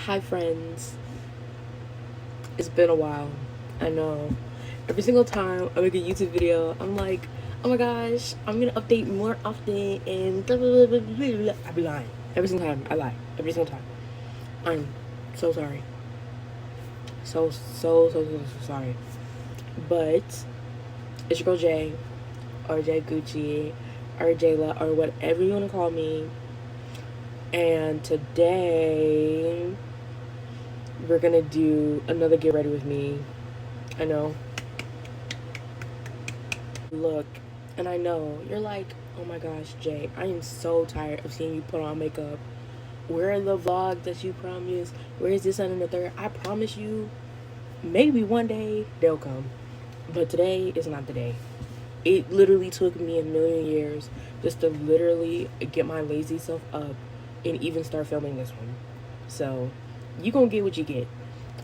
Hi, friends. It's been a while. I know. Every single time I make a YouTube video, I'm like, oh my gosh, I'm gonna update more often and blah, blah, blah, blah, blah, blah. I be lying. Every single time. I lie. Every single time. I'm so sorry. So sorry. But it's your girl Jay, or Jay Gucci, or Jayla, or whatever you want to call me. And today we're gonna do another get ready with me. I know. Look, and I know you're like, oh my gosh, Jay, I am so tired of seeing you put on makeup. Where are the vlogs that you promised? Where is this and the third? I promise you, maybe one day they'll come, but today is not the day. It literally took me a million years just to literally get my lazy self up and even start filming this one. So you gonna get what you get.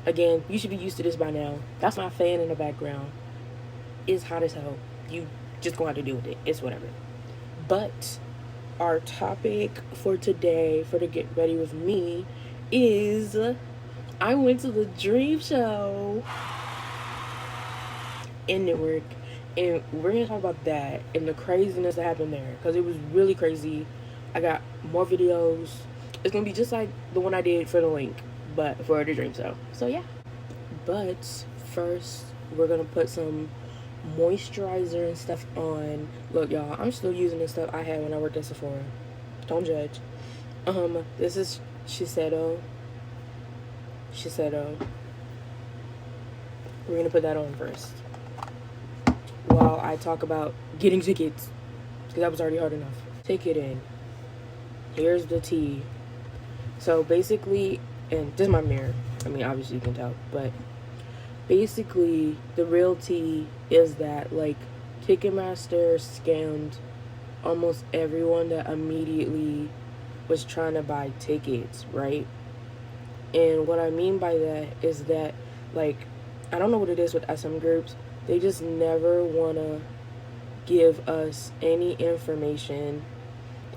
Again, you should be used to this by now. That's my fan in the background. It's hot as hell. You just gonna have to deal with it. It's whatever. But our topic for today, for the get ready with me, is I went to the dream show in Newark, and we're gonna talk about that and the craziness that happened there because it was really crazy. I got more videos. It's gonna be just like the one I did for the link, but for the dream show. So yeah. But first, we're gonna put some moisturizer and stuff on. Look, y'all, I'm still using the stuff I had when I worked at Sephora. Don't judge. This is Shiseido. We're gonna put that on first while I talk about getting tickets, because that was already hard enough. Take it in. Here's the tea. So basically, and this is my mirror. I mean, obviously you can tell, but basically the real tea is that, like, Ticketmaster scammed almost everyone that immediately was trying to buy tickets, right? And what I mean by that is that, like, I don't know what it is with SM groups. They just never want to give us any information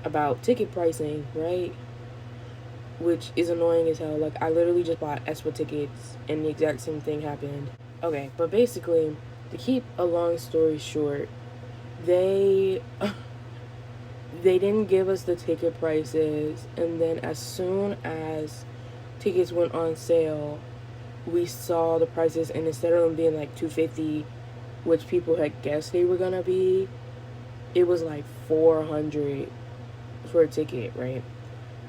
about ticket pricing, right? Which is annoying as hell. Like, I literally just bought Espa tickets and the exact same thing happened. Okay, but basically, to keep a long story short, they didn't give us the ticket prices, and then as soon as tickets went on sale, we saw the prices, and instead of them being like $250, which people had guessed they were gonna be, it was like $400 for a ticket, right?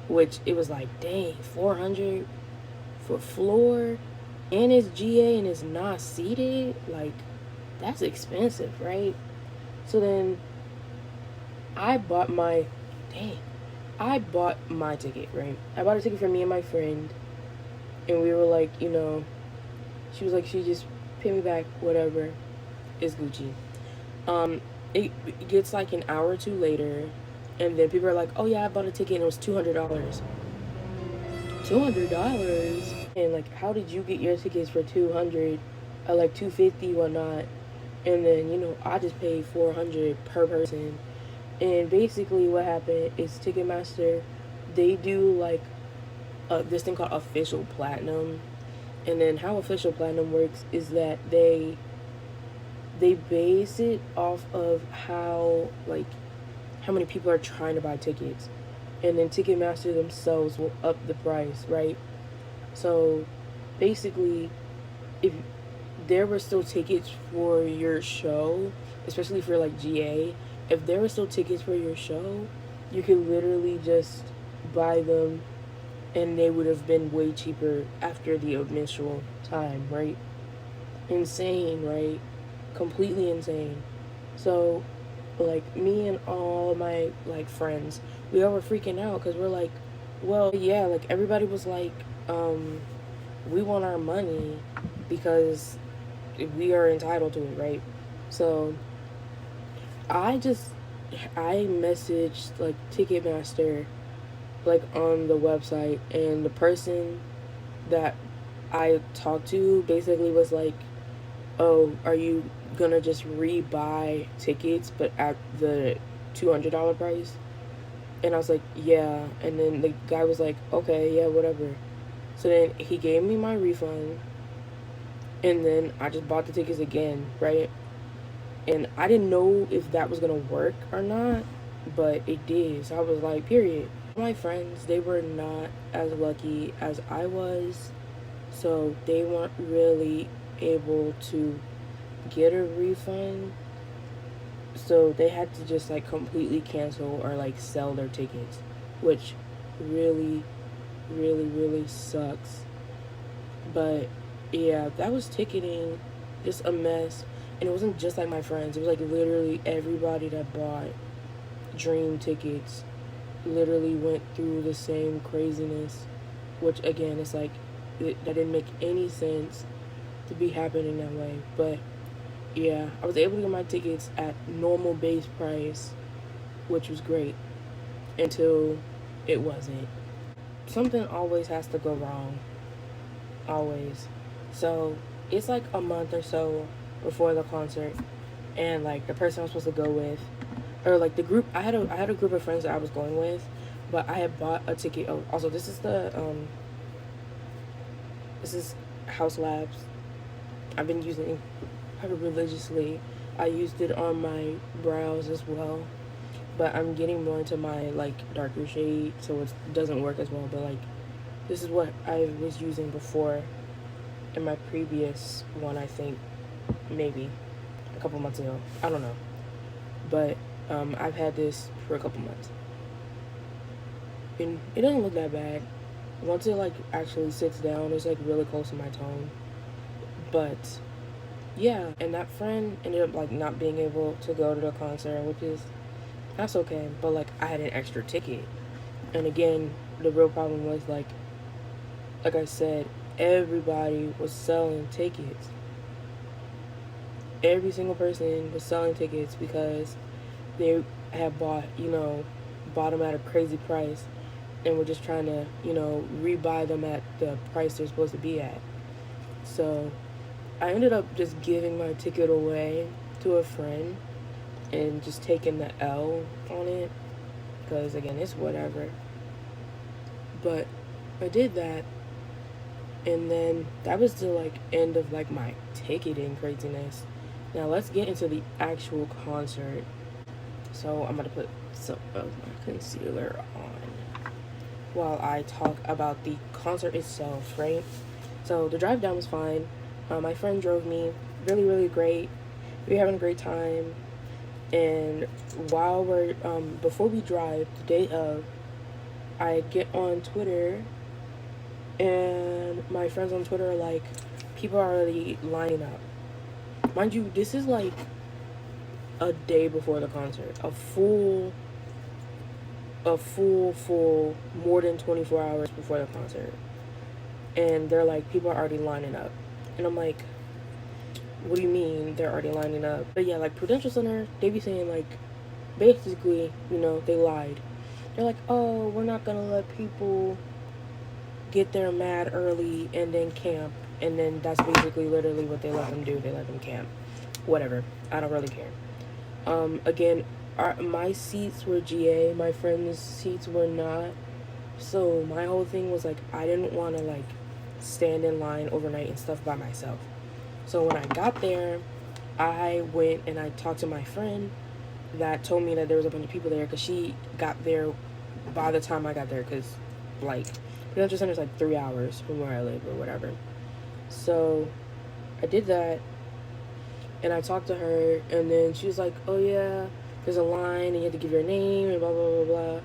Which it was like, dang, $400 for floor, and it's GA and it's not seated. Like, that's expensive, right? So then I bought my ticket, right? I bought a ticket for me and my friend, and we were like, she was like, she just pay me back, whatever, it's Gucci. It gets like an hour or two later, and then people are like, oh yeah, I bought a ticket and it was $200. $200? And like, how did you get your tickets for 200 or like 250, whatnot? And then, I just paid $400 per person. And basically what happened is Ticketmaster, they do like this thing called official platinum. And then how official platinum works is that they base it off of how many people are trying to buy tickets, and then Ticketmaster themselves will up the price, right? So basically, if there were still tickets for your show, especially for like GA, if there were still tickets for your show, you could literally just buy them and they would have been way cheaper after the initial time, right? Insane, right? Completely insane. So, like, me and all my, like, friends, we all were freaking out because we're like, well, yeah, like, everybody was like, we want our money because we are entitled to it, right? So I messaged like Ticketmaster, like, on the website, and the person that I talked to basically was like, oh, are you gonna just rebuy tickets but at the $200 price? And I was like, yeah. And then the guy was like, okay, yeah, whatever. So then he gave me my refund, and then I just bought the tickets again, right? And I didn't know if that was gonna work or not, but it did. So I was like, period. My friends, they were not as lucky as I was, so they weren't really able to get a refund. So they had to just like completely cancel or like sell their tickets, which really, really sucks. But yeah, that was ticketing, just a mess. And it wasn't just like my friends, it was like literally everybody that bought dream tickets literally went through the same craziness, which again, it's like that didn't make any sense to be happening that way. But yeah, I was able to get my tickets at normal base price, which was great until it wasn't. Something always has to go wrong, always. So it's like a month or so before the concert, and like the person I was supposed to go with, or like the group, I had a group of friends that I was going with, but I had bought a ticket. Oh, also this is House Labs. I've been using it religiously. I used it on my brows as well, but I'm getting more into my like darker shade, so it doesn't work as well. But like, this is what I was using before in my previous one. I think maybe a couple months ago. I don't know, but I've had this for a couple months, and it doesn't look that bad. Once it like actually sits down, it's like really close to my tone. But yeah, and that friend ended up like not being able to go to the concert, which is that's okay. But like I had an extra ticket, and again, the real problem was like I said, everybody was selling tickets. Every single person was selling tickets because they had bought them at a crazy price, and were just trying to, rebuy them at the price they're supposed to be at. So I ended up just giving my ticket away to a friend and just taking the L on it, because again, it's whatever. But I did that, and then that was the like end of like my ticketing craziness. Now let's get into the actual concert. So I'm gonna put some of my concealer on while I talk about the concert itself, right? So the drive down was fine. My friend drove me, really great. We were having a great time. And while we're before we drive, the day of, I get on Twitter, and my friends on Twitter are like, people are already lining up. Mind you, this is like a day before the concert, a full more than 24 hours before the concert. And they're like, people are already lining up. And I'm like, what do you mean they're already lining up? But yeah, like Prudential Center, they be saying like, basically, they lied. They're like, oh, we're not gonna let people get there mad early and then camp. And then that's basically literally what they let them do. They let them camp. Whatever. I don't really care. Again, my seats were GA. My friends' seats were not. So my whole thing was like, I didn't want to like stand in line overnight and stuff by myself. So when I got there, I went and I talked to my friend that told me that there was a bunch of people there, because she got there by the time I got there, because like Prudential Center is like 3 hours from where I live or whatever. So I did that, and I talked to her, and then she was like, oh yeah, there's a line and you have to give your name and blah blah blah.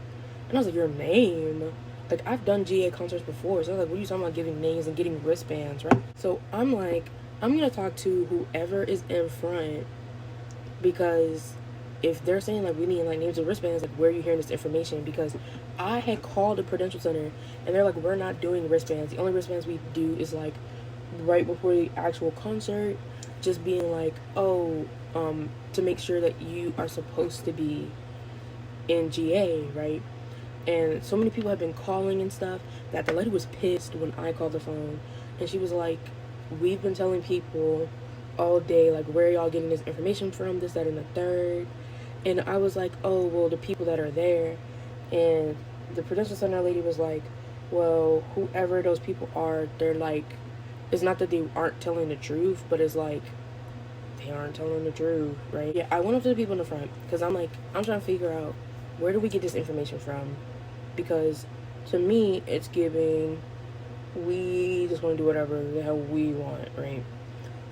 And I was like, your name? Like, I've done GA concerts before, so I was like, what are you talking about giving names and getting wristbands, right? So I'm like, I'm gonna talk to whoever is in front, because if they're saying like we need like names and wristbands, like where are you hearing this information? Because I had called the Prudential Center, and they're like, we're not doing wristbands. The only wristbands we do is like right before the actual concert, just being like, oh, to make sure that you are supposed to be in GA, right? And so many people have been calling and stuff that the lady was pissed when I called the phone, and she was like, we've been telling people all day, like, where are y'all getting this information from, this, that, and the third. And I was like, oh, well, the people that are there. And the Prudential Center lady was like, well, whoever those people are, they're like, it's not that they aren't telling the truth, but it's like they aren't telling the truth, right? Yeah, I went up to the people in the front because I'm like, I'm trying to figure out where do we get this information from? Because to me, it's giving we just want to do whatever the hell we want, right?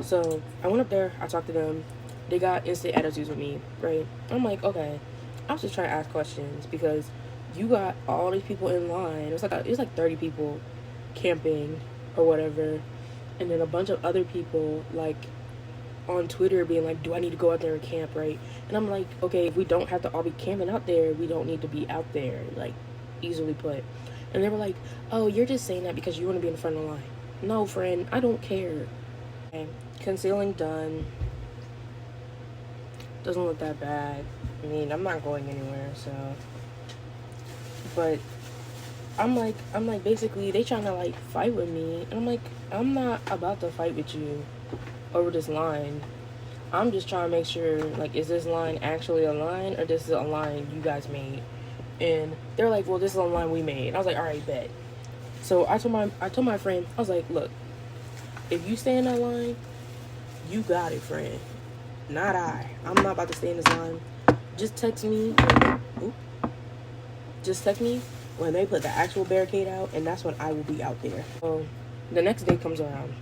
So I went up there, I talked to them. They got instant attitudes with me, right? I'm like, okay. I was just trying to ask questions because you got all these people in line. It was like 30 people camping or whatever, and then a bunch of other people like on Twitter being like, do I need to go out there and camp, right? And I'm like, okay, if we don't have to all be camping out there, we don't need to be out there, like, easily put. And they were like, oh, you're just saying that because you want to be in the front of the line. No, friend, I don't care. Okay. Concealing done. Doesn't look that bad. I mean, I'm not going anywhere, so. But I'm like, basically, they trying to like fight with me, and I'm like, I'm not about to fight with you over this line. I'm just trying to make sure, like, is this line actually a line, or this is a line you guys made? And they're like, well, this is a line we made. I was like, all right, bet. So I told my friend, I was like, look, if you stay in that line, you got it, friend. Not I. I'm not about to stay in this line. Just text me. Just text me when they put the actual barricade out, and that's when I will be out there. So the next day comes around,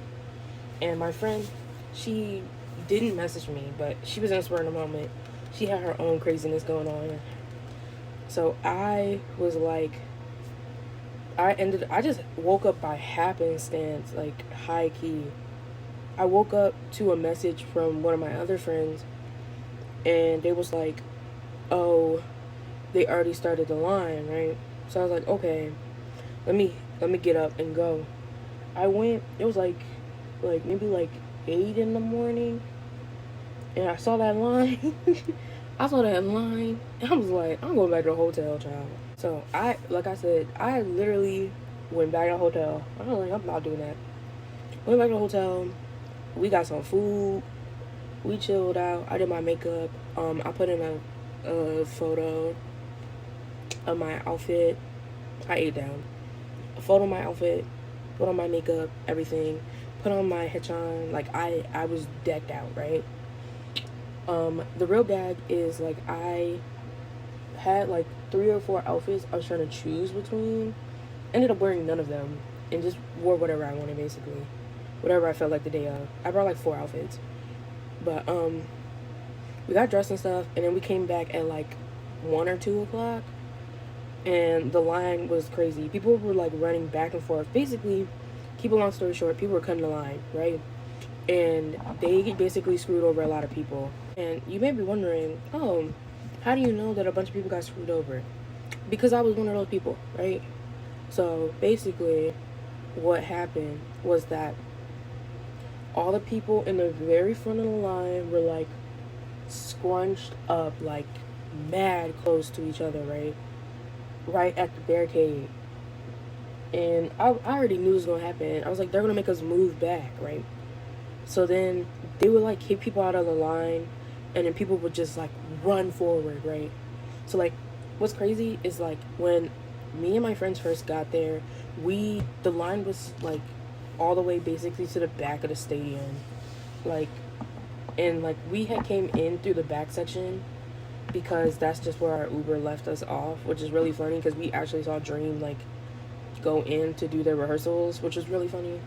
and my friend, she didn't message me, but she was in a spur in the moment. She had her own craziness going on. So I was like, I just woke up by happenstance, like high key. I woke up to a message from one of my other friends, and they was like, oh, they already started the line, right? So I was like, okay, let me get up and go. I went, it was like maybe like 8 in the morning, and I saw that line. I saw that line, and I was like, I'm going back to the hotel, child. So like I said, I literally went back to the hotel. I was like, I'm not doing that. Went back to the hotel. We got some food. We chilled out. I did my makeup. I put in a photo of my outfit. I ate down. A photo of my outfit. Put on my makeup, everything. Put on my haechennies. Like I was decked out, right? The real bag is like I had like 3 or 4 outfits I was trying to choose between. Ended up wearing none of them and just wore whatever I wanted, basically. Whatever I felt like the day of. I brought like 4 outfits. But we got dressed and stuff, and then we came back at like 1 or 2 o'clock, and the line was crazy. People were like running back and forth. Basically, keep a long story short, people were cutting the line, right? And they basically screwed over a lot of people. And you may be wondering, oh, how do you know that a bunch of people got screwed over? Because I was one of those people, right? So basically, what happened was that all the people in the very front of the line were like scrunched up, like mad close to each other, right at the barricade. And I already knew it was gonna happen. I was like, they're gonna make us move back, right? So then they would like kick people out of the line, and then people would just like run forward, right? So like, what's crazy is like when me and my friends first got there, the line was like all the way basically to the back of the stadium, like, and like we had came in through the back section because that's just where our Uber left us off, which is really funny because we actually saw Dream like go in to do their rehearsals, which was really funny.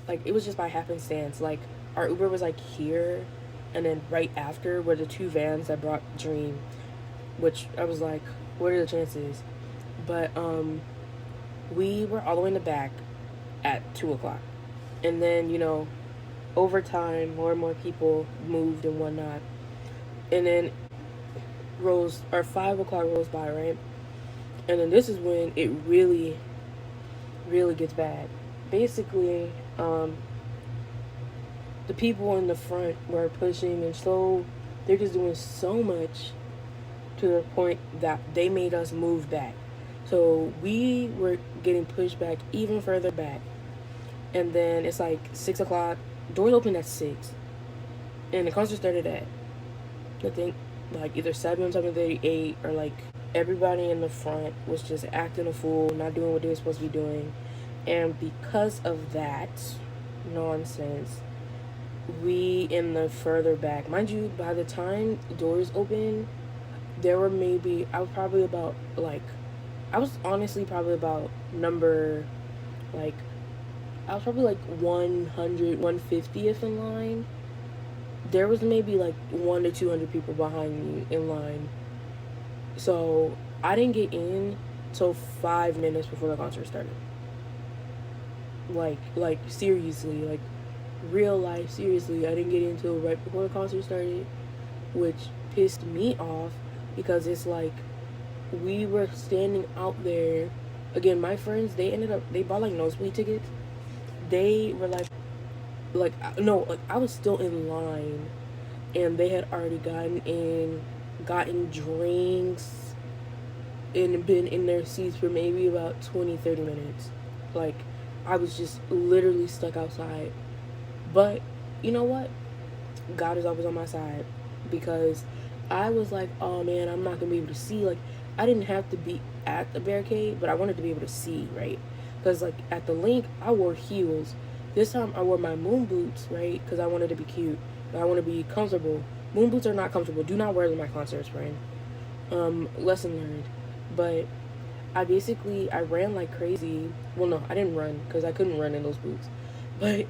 Like, it was just by happenstance. Like, our Uber was like here, and then right after were the 2 vans that brought Dream, which I was like, what are the chances? But we were all the way in the back at 2 o'clock, and then, you know, over time more and more people moved and whatnot, and then 5 o'clock rolls by, right? And then this is when it really gets bad. Basically, the people in the front were pushing, and so they're just doing so much to the point that they made us move back. So we were getting pushed back even further back. And then it's like 6 o'clock. Doors opened at 6. And the concert started at, I think, like either 7:38, or like everybody in the front was just acting a fool, not doing what they were supposed to be doing. And because of that nonsense, we in the further back, mind you, by the time doors opened, there were maybe, I was honestly probably about number, like, I was probably like 100, 150th in line. There was maybe like 1 to 200 people behind me in line. So I didn't get in till 5 minutes before the concert started. Like seriously, like real life, seriously, I didn't get in until right before the concert started, which pissed me off because it's like we were standing out there. Again, my friends, they bought like nosebleed tickets. They were like no, like I was still in line, and they had already gotten drinks, and been in their seats for maybe about 20-30 minutes. Like, I was just literally stuck outside. But you know what? God is always on my side, because I was like, oh man, I'm not gonna be able to see. Like, I didn't have to be at the barricade, but I wanted to be able to see, right? Because like at the link, I wore heels. This time I wore my moon boots, right? Because I wanted to be cute. I want to be comfortable. Moon boots are not comfortable. Do not wear them at concerts, friend. Lesson learned. But I ran like crazy. Well, no, I didn't run because I couldn't run in those boots. But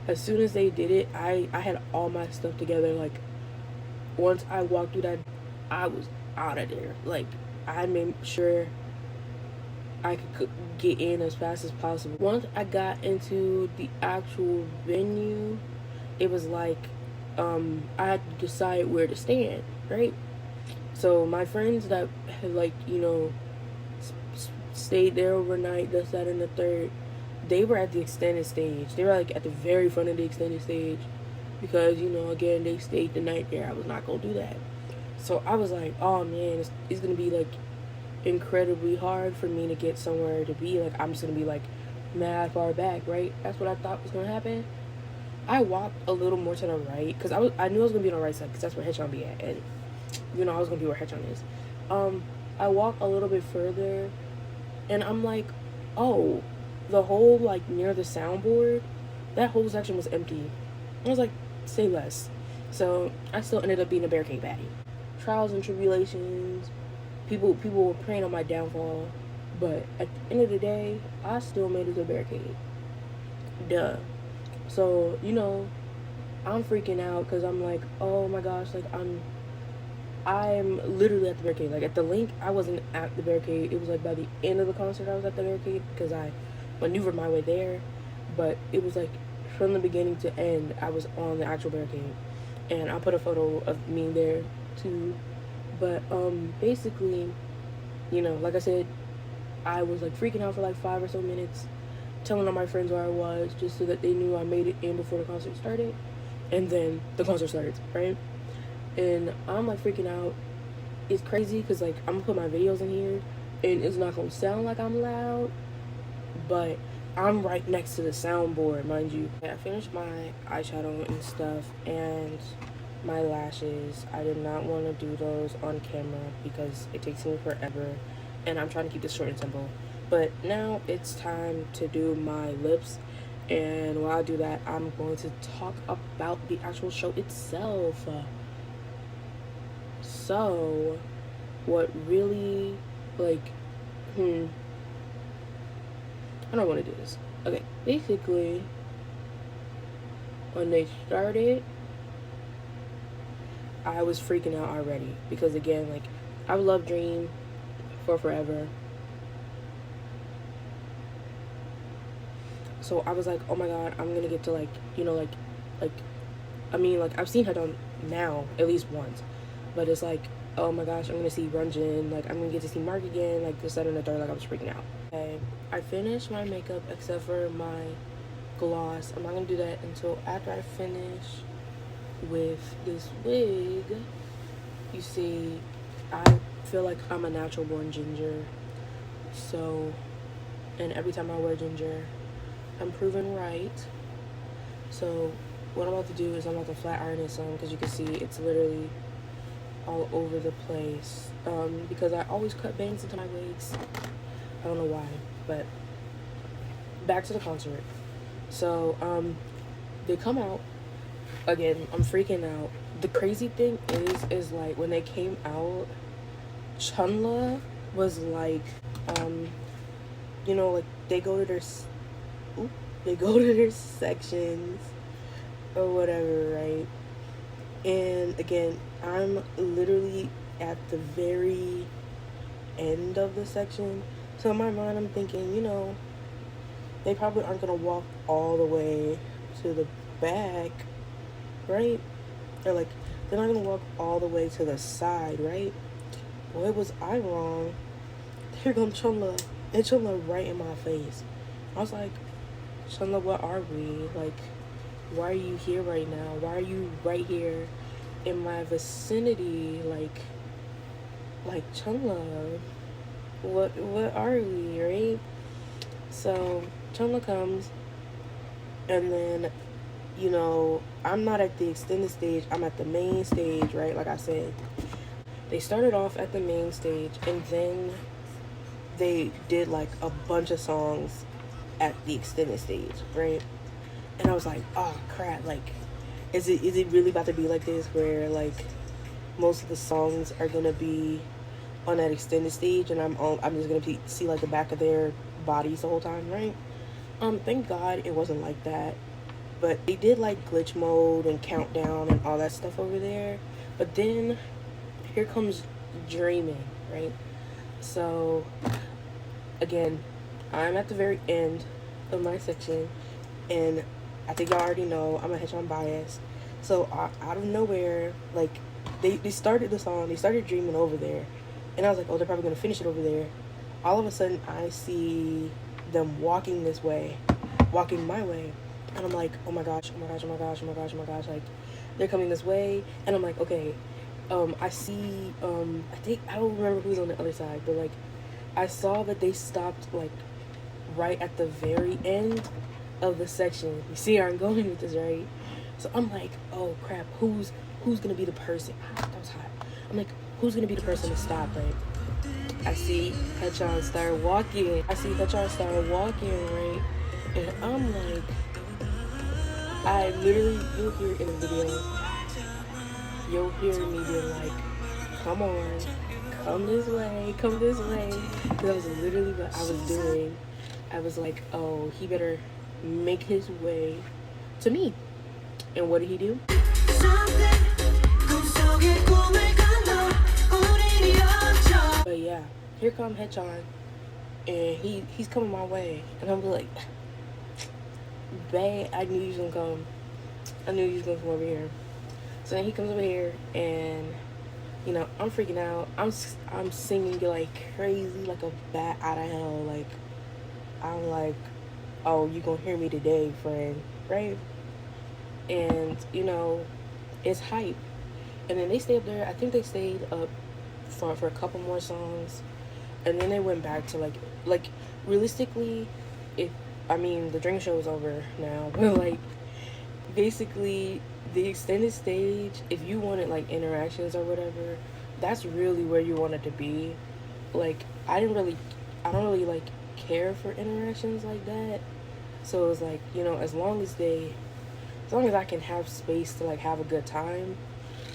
as soon as they did it, I had all my stuff together. Like, once I walked through that, I was out of there. Like, I made sure I could get in as fast as possible. Once I got into the actual venue, it was like I had to decide where to stand, right? So my friends that had, like, stayed there overnight, this, that, and the third, they were at the extended stage. They were like at the very front of the extended stage because, again, they stayed the night there. I was not gonna do that. So I was like, oh man, it's gonna be like incredibly hard for me to get somewhere to be. Like, I'm just gonna be like mad far back, right? That's what I thought was gonna happen. I walked a little more to the right because I knew I was gonna be on the right side because that's where Headshot be at, and I was gonna be where Headshot is. I walked a little bit further, and I'm like, oh, the whole, like, near the soundboard, that whole section was empty. I was like, say less. So I still ended up being a barricade baddie. Trials and tribulations. People were praying on my downfall, but at the end of the day, I still made it to a barricade. Duh. So, I'm freaking out because I'm like, oh my gosh, like, I'm literally at the barricade. Like, at the link, I wasn't at the barricade. It was like by the end of the concert I was at the barricade because I maneuvered my way there. But it was like from the beginning to end, I was on the actual barricade. And I'll put a photo of me there too. But basically, like I said, I was like freaking out for like 5 or so minutes, telling all my friends where I was just so that they knew I made it in before the concert started. And then the concert started, right? And I'm like freaking out. It's crazy because, like, I'm gonna put my videos in here and it's not gonna sound like I'm loud, but I'm right next to the soundboard, mind you. I finished my eyeshadow and stuff and my lashes. I did not want to do those on camera because it takes me forever, and I'm trying to keep this short and simple. But now it's time to do my lips, and while I do that, I'm going to talk about the actual show itself. So, what really, like, I don't want to do this. Okay, basically, when they started, I was freaking out already because, again, like, I've loved Dream for forever. So I was like, oh my god, I'm gonna get to, like, I've seen her done now at least once, but it's like, oh my gosh, I'm gonna see Runjin, like, I'm gonna get to see Mark again, like, this, that, and the third. Like, I was freaking out. Okay, I finished my makeup except for my gloss. I'm not gonna do that until after I finish with this wig. You see, I feel like I'm a natural born ginger, so, and every time I wear ginger, I'm proven right. So what I'm about to do is I'm about to flat iron this on because you can see it's literally all over the place because I always cut bangs into my wigs. I don't know why, but back to the concert. So they come out again. I'm freaking out. The crazy thing is like when they came out, Chunla was like you know, like they go to their sections or whatever, right? And again, I'm literally at the very end of the section. So in my mind, I'm thinking, you know, they probably aren't going to walk all the way to the back, right? Or like, they're not going to walk all the way to the side, right? Boy, was I wrong. Here comes Chunla. And Chunla right in my face. I was like, Chunla, what are we? Like, why are you here right now? Why are you right here in my vicinity? Like Chunla, what are we, right? So Chunla comes, and then, you know, I'm not at the extended stage, I'm at the main stage, right? Like I said, they started off at the main stage, and then they did like a bunch of songs at the extended stage, right? And I was like, oh crap, like is it really about to be like this where like most of the songs are gonna be on that extended stage and I'm just gonna see like the back of their bodies the whole time, right? Thank God it wasn't like that. But they did like glitch mode and countdown and all that stuff over there. But then here comes dreaming, right? So again, I'm at the very end of my section, and I think y'all already know I'm a haechennie bias. So out of nowhere, like they started the song, they started dreaming over there, and I was like, oh, they're probably gonna finish it over there. All of a sudden, I see them walking this way, walking my way, and I'm like, oh my gosh, oh my gosh, oh my gosh, oh my gosh, oh my gosh, like they're coming this way, and I'm like, okay, I see, I don't remember who's on the other side, but like I saw that they stopped like right at the very end of the section. You see where I'm going with this, right? So I'm like, oh crap, who's gonna be the person? That was hot. I'm like, who's gonna be the person to stop, right? I see haechennies start walking. Right? And I'm like, I literally, you'll hear in the video, you'll hear me being like, come on, come this way. That was literally what I was doing. I was like, oh, he better make his way to me. And what did he do? But yeah, here come haechennies, and he's coming my way, and I'm like, babe, I knew he was gonna come. I knew he was gonna come over here. So then he comes over here, and you know, I'm freaking out. I'm singing like crazy, like a bat out of hell. Like I'm like, oh, you gonna hear me today, friend, right? And you know, it's hype. And then they stayed up there. I think they stayed up for a couple more songs, and then they went back to like realistically, the drink show is over now, but like basically the extended stage, if you wanted like interactions or whatever, that's really where you want it to be. Like I don't really like care for interactions like that. So it was like, you know, as long as I can have space to like have a good time,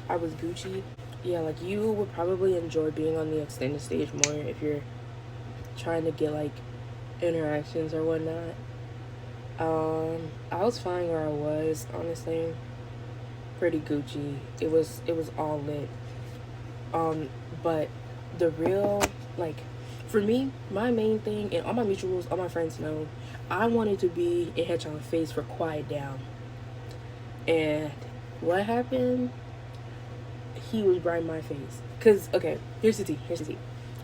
I was Gucci. Yeah, like you would probably enjoy being on the extended stage more if you're trying to get like interactions or whatnot. I was fine where I was, honestly. Pretty Gucci. It was all lit. But the real, like, for me, my main thing, and all my mutuals, all my friends know, I wanted to be in haechennies face for Quiet Down. And what happened? He was right in my face. Cause okay, here's the tea.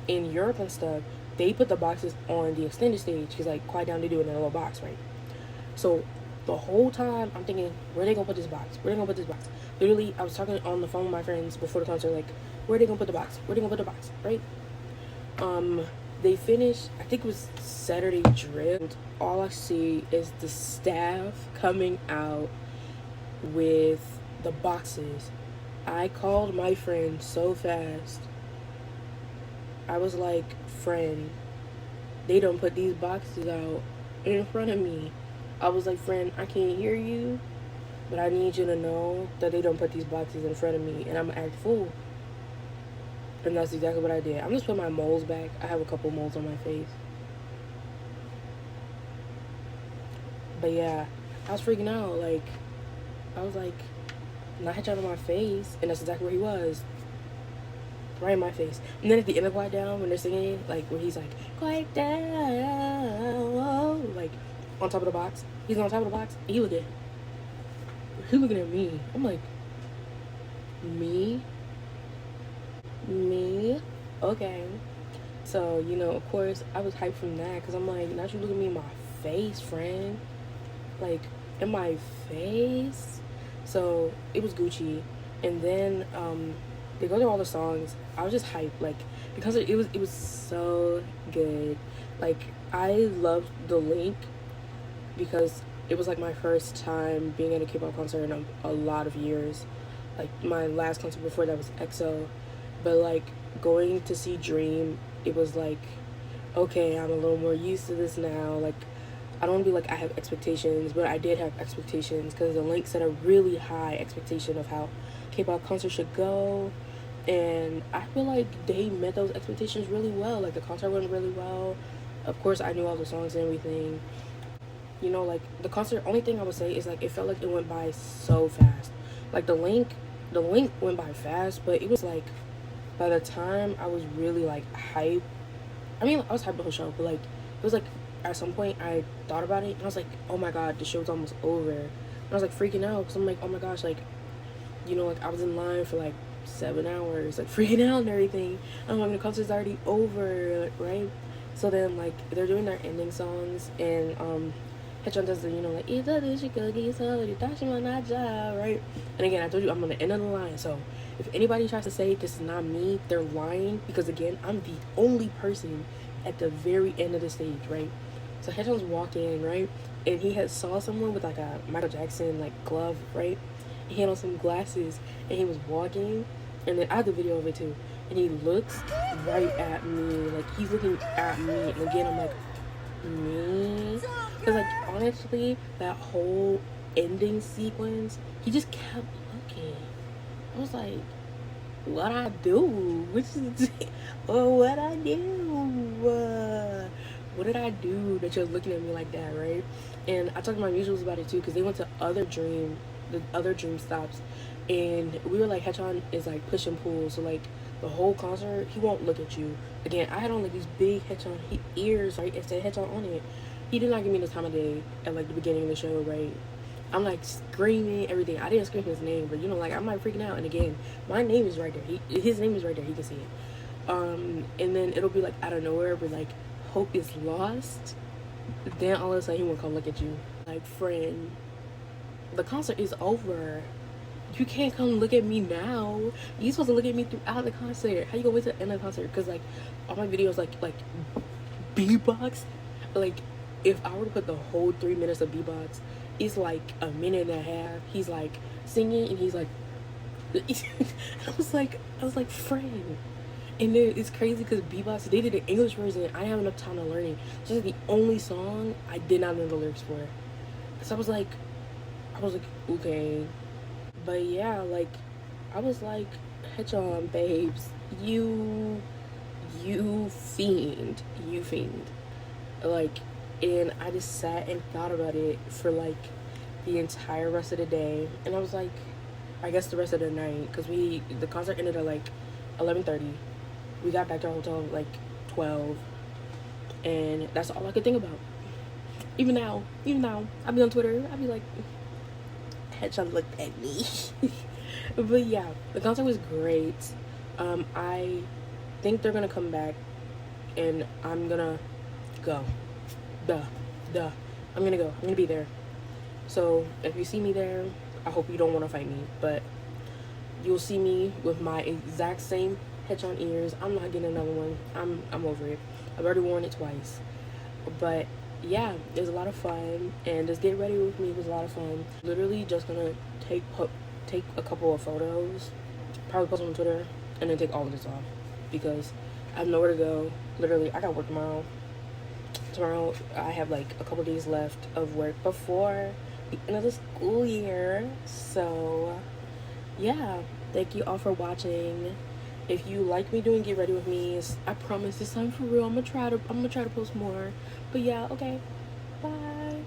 In Europe and stuff, they put the boxes on the extended stage. Cause like Quiet Down, they do it in a little box, right? So the whole time I'm thinking, where they gonna put this box? Literally, I was talking on the phone with my friends before the concert, like, where they gonna put the box? Right? They finished, I think it was Saturday drill. All I see is the staff coming out with the boxes. I called my friend so fast. I was like, friend, they don't put these boxes out in front of me. I was like, friend, I can't hear you, but I need you to know that they don't put these boxes in front of me, and I'm gonna act fool. And that's exactly what I did. I'm just putting my moles back. I have a couple moles on my face. But yeah, I was freaking out. Like, I was like, not hitch out on my face, and that's exactly where he was. Right in my face. And then at the end of Quiet Down, when they're singing, like, when he's like, Quiet Down, like, on top of the box. He's on top of the box, and he looking at me. I'm like, me? Okay. So, you know, of course, I was hyped from that, because I'm like, not you look at me in my face, friend. Like, in my face. So, it was Gucci. And then, they go through all the songs. I was just hyped, like, because it was so good. Like, I loved the link because it was like my first time being at a K-pop concert in a lot of years. Like, my last concert before that was EXO, but like going to see Dream, it was like, okay, I'm a little more used to this now. Like, I don't want to be like I have expectations, but I did have expectations because the link set a really high expectation of how K-pop concerts should go. And I feel like they met those expectations really well. Like, the concert went really well. Of course, I knew all the songs and everything. You know, like, the concert, only thing I would say is, like, it felt like it went by so fast. Like, the link went by fast, but it was, like, by the time I was really, like, hyped. I mean, I was hyped the whole show, but, like, it was, like, at some point I thought about it, and I was like, oh, my God, the show's almost over. And I was, like, freaking out, because I'm like, oh, my gosh, like, you know, like, I was in line for, like, 7 hours, like, freaking out and everything. I'm like, the concert's already over, right? So then, like, they're doing their ending songs, and Haechan does the, you know, like, right? And again, I told you I'm on the end of the line, so if anybody tries to say this is not me, they're lying, because again, I'm the only person at the very end of the stage, right? So Haechan's walking, right? And he had saw someone with like a Michael Jackson like glove, right? He had on some glasses, and he was walking, and then I have the video of it too, and he looks right at me, like, he's looking at me, and again, I'm like, me? Because, like, honestly, that whole ending sequence, he just kept looking. I was like, what I do? Which is, what I do? What did I do that you're looking at me like that, right? And I talked to my mutuals about it too, because they went to the other dream stops, and we were like, Haechan is like push and pull, so like the whole concert he won't look at you. Again, I had on like these big Haechan ears, right? It said Haechan on it. He did not give me the time of day at like the beginning of the show, right? I'm like screaming everything. I didn't scream his name, but you know, like, I'm like freaking out. And again, my name is right there. His name is right there. He can see it. And then it'll be like out of nowhere, but like hope is lost. Then all of a sudden he won't come look at you. Like, friend, the concert is over. You can't come look at me now. You supposed to look at me throughout the concert. How you gonna wait to the end of the concert? Because like all my videos like B-box, like if I were to put the whole 3 minutes of B-box, it's like a minute and a half. He's like singing and he's like I was like friend. And then it's crazy because B-box, they did the English version. I didn't have enough time to learn it. So it's like the only song I did not know the lyrics for. So I was like okay. But yeah, like, I was like, Haechan, babes, you fiend. Like, and I just sat and thought about it for like the entire rest of the day, and I was like, I guess the rest of the night, because the concert ended at like 11:30. We got back to our hotel at like 12, and that's all I could think about. Even now, I be on Twitter, I be like, Haechan looked at me. But yeah, the concert was great. I think they're gonna come back, and I'm gonna go. I'm gonna go. I'm gonna be there. So if you see me there, I hope you don't want to fight me, but you'll see me with my exact same Haechan ears. I'm not getting another one. I'm over it. I've already worn it twice. But yeah, it was a lot of fun, and just get ready with me was a lot of fun. Literally just gonna take a couple of photos probably post on Twitter and then take all of this off because I have nowhere to go. Literally, I got work tomorrow. Tomorrow, I have like a couple days left of work before the end of the school year. So, yeah, thank you all for watching. If you like me doing Get Ready With Me, I promise this time for real, I'm gonna try to post more. But yeah, okay, bye.